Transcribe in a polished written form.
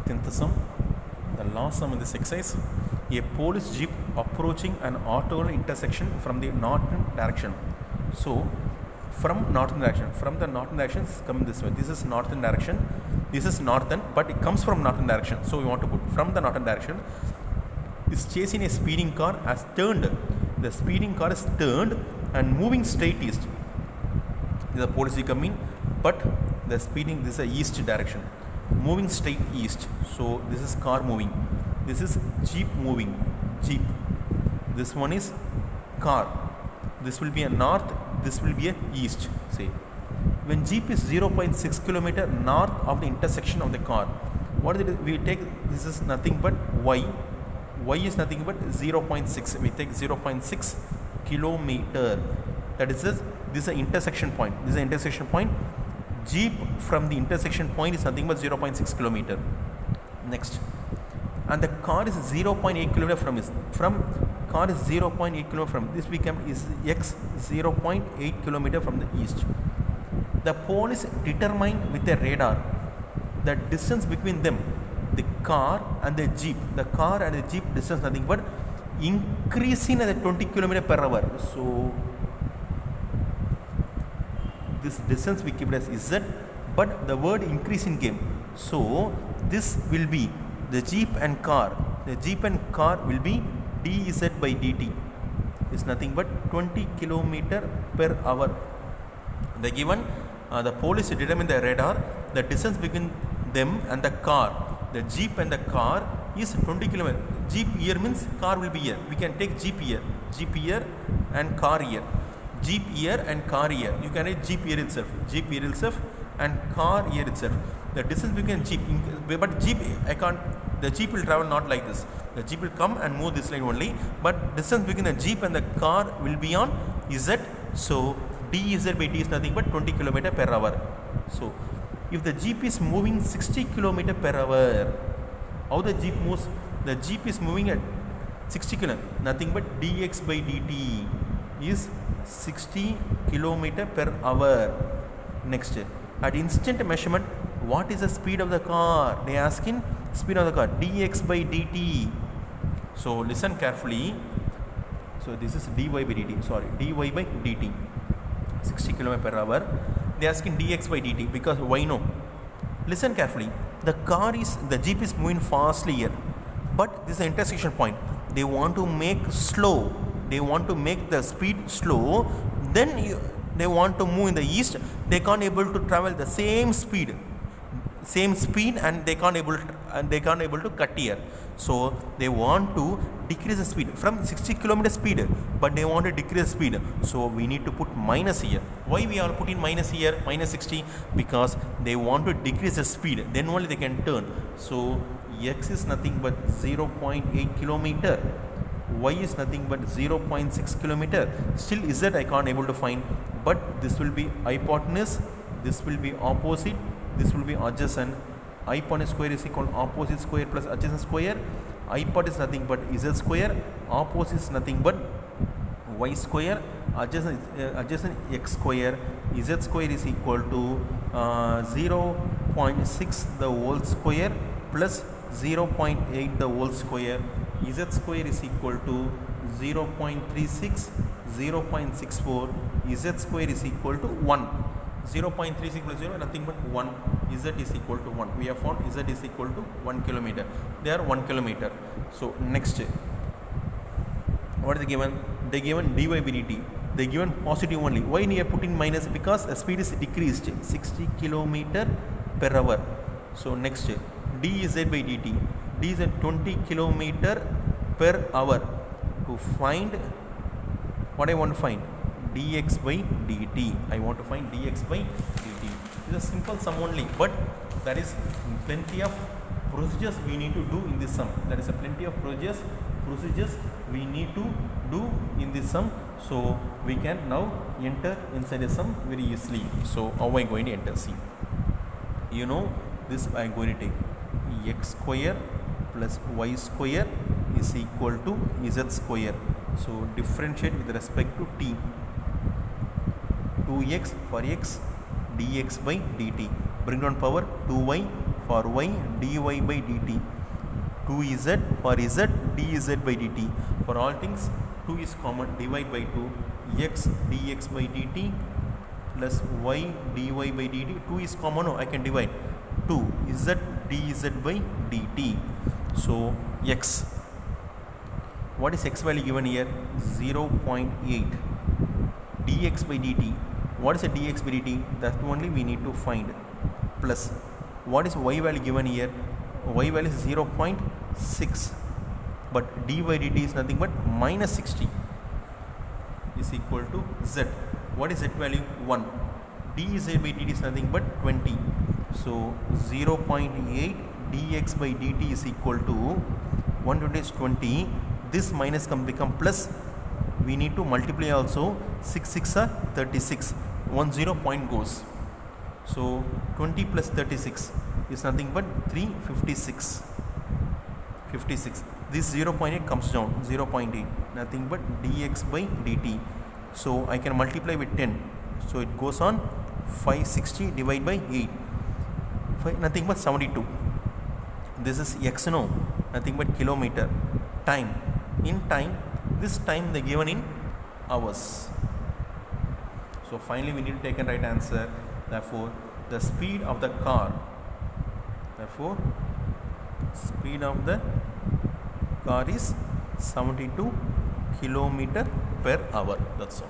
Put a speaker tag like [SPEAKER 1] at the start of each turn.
[SPEAKER 1] 10th sum, the last sum in this exercise. A police jeep approaching an orthogonal intersection from the northern direction. So, from the northern direction come this way. This is northern direction. This is northern, but it comes from northern direction. So we want to put from the northern direction. Is chasing a speeding car has turned. The speeding car is turned and moving straight east. The police is coming, but the speeding, this is a east direction, moving straight east. So this is car moving, this is jeep moving, jeep. This one is car. This will be a north, this will be a east. Say when jeep is 0.6 kilometer north of the intersection of the car, what is it? We take, this is nothing but y. Y is nothing but 0.6. We take 0.6 kilometer. That is this is an intersection point. This is an intersection point. Jeep from the intersection point is nothing but 0.6 kilometer. Next, and the car is 0.8 kilometer from this. From car is 0.8 kilometer from this become is x 0.8 kilometer from the east. The police determined with a radar the distance between them, the car and the jeep. The car and the jeep distance nothing but increasing at 20 km per hour. So this distance we keep it as z, but the word increase in game. So this will be the jeep and car. The jeep and car will be dz by dt. Is nothing but 20 km per hour. The given the police determine the radar the distance between them and the car. The jeep and the car is 20 km. Jeep here means car will be here. We can take jeep here and car here. Jeep here and car here. You can write jeep here itself and car here itself. The distance between jeep, but jeep I can't. The jeep will travel not like this. The jeep will come and move this line only. But distance between the jeep and the car will be on z. So dz by d is nothing but 20 km per hour. So if the jeep is moving 60 km per hour, how the jeep moves? The jeep is moving at 60 km. Nothing but dx by dt is 60 km per hour. Next, at instant measurement, what is the speed of the car? They are asking speed of the car, dx by dt. So listen carefully. So this is dy by dt. Sorry, dy by dt. 60 km per hour. They are asking dx by dt because why no? Listen carefully. The jeep is moving fastly here, but this is an intersection point. They want to make slow. They want to make the speed slow. Then they want to move in the east. They can't able to travel the same speed, and they can't able to cut here. So they want to decrease the speed from 60 km speed, but they want to decrease the speed. So we need to put minus here. Why we are putting minus here, minus 60? Because they want to decrease the speed. Then only they can turn. So x is nothing but 0.8 kilometer. Y is nothing but 0.6 kilometer. Still z I can't able to find. But this will be hypotenuse. This will be opposite. This will be adjacent. Hypotenuse square is equal to opposite square plus adjacent square. Hypotenuse is nothing but z square. Opposite is nothing but y square. Adjacent x square. Z square is equal to 0.6 the whole square plus 0.8 the whole square. Z square is equal to 0.36, 0.64. Z square is equal to 1. 0.36 plus 0 nothing but 1. Z is equal to 1. We have found Z is equal to 1 kilometer. They are 1 kilometer. So next, what is the given? They given dy by dt. They given positive only. Why we are putting minus? Because the speed is decreased 60 km per hour. So next, dz by dt. D is 20 km per hour. To find what I want to find, dx by dt. I want to find dx by dt. It is a simple sum only, but there is plenty of procedures we need to do in this sum. There is a plenty of procedures we need to do in this sum. So we can now enter inside the sum very easily. So how am I going to enter? See, you know this I am going to take x square plus y square is equal to z square. So differentiate with respect to t. 2x for x dx by dt. Bring down power 2y for y dy by dt. 2z for z dz by dt. For all things 2 is common, divide by 2, x dx by dt plus y dy by dt. 2 is common, no, I can divide 2 z dz by dt. So x, what is x value given here? 0.8 dx by dt. What is a dx by dt? That only we need to find. Plus what is y value given here? Y value is 0.6, but d by dt is nothing but minus 60 is equal to z. What is z value? 1. dz by dt is nothing but 20. So 0.8 dx by dt is equal to 120 is 20. This minus can become plus. We need to multiply also. 6 6 are 36. 1 0 point goes. So 20 plus 36 is nothing but 356. 56. This 0.8 comes down. 0.8 nothing but dx by dt. So I can multiply with 10. So it goes on 560 divided by 8. Nothing but 72. This is x, no, nothing but kilometer. Time, in time, this time they given in hours. So finally we need to take a right answer. Therefore the speed of the car, speed of the car is 72 km/h. That's all.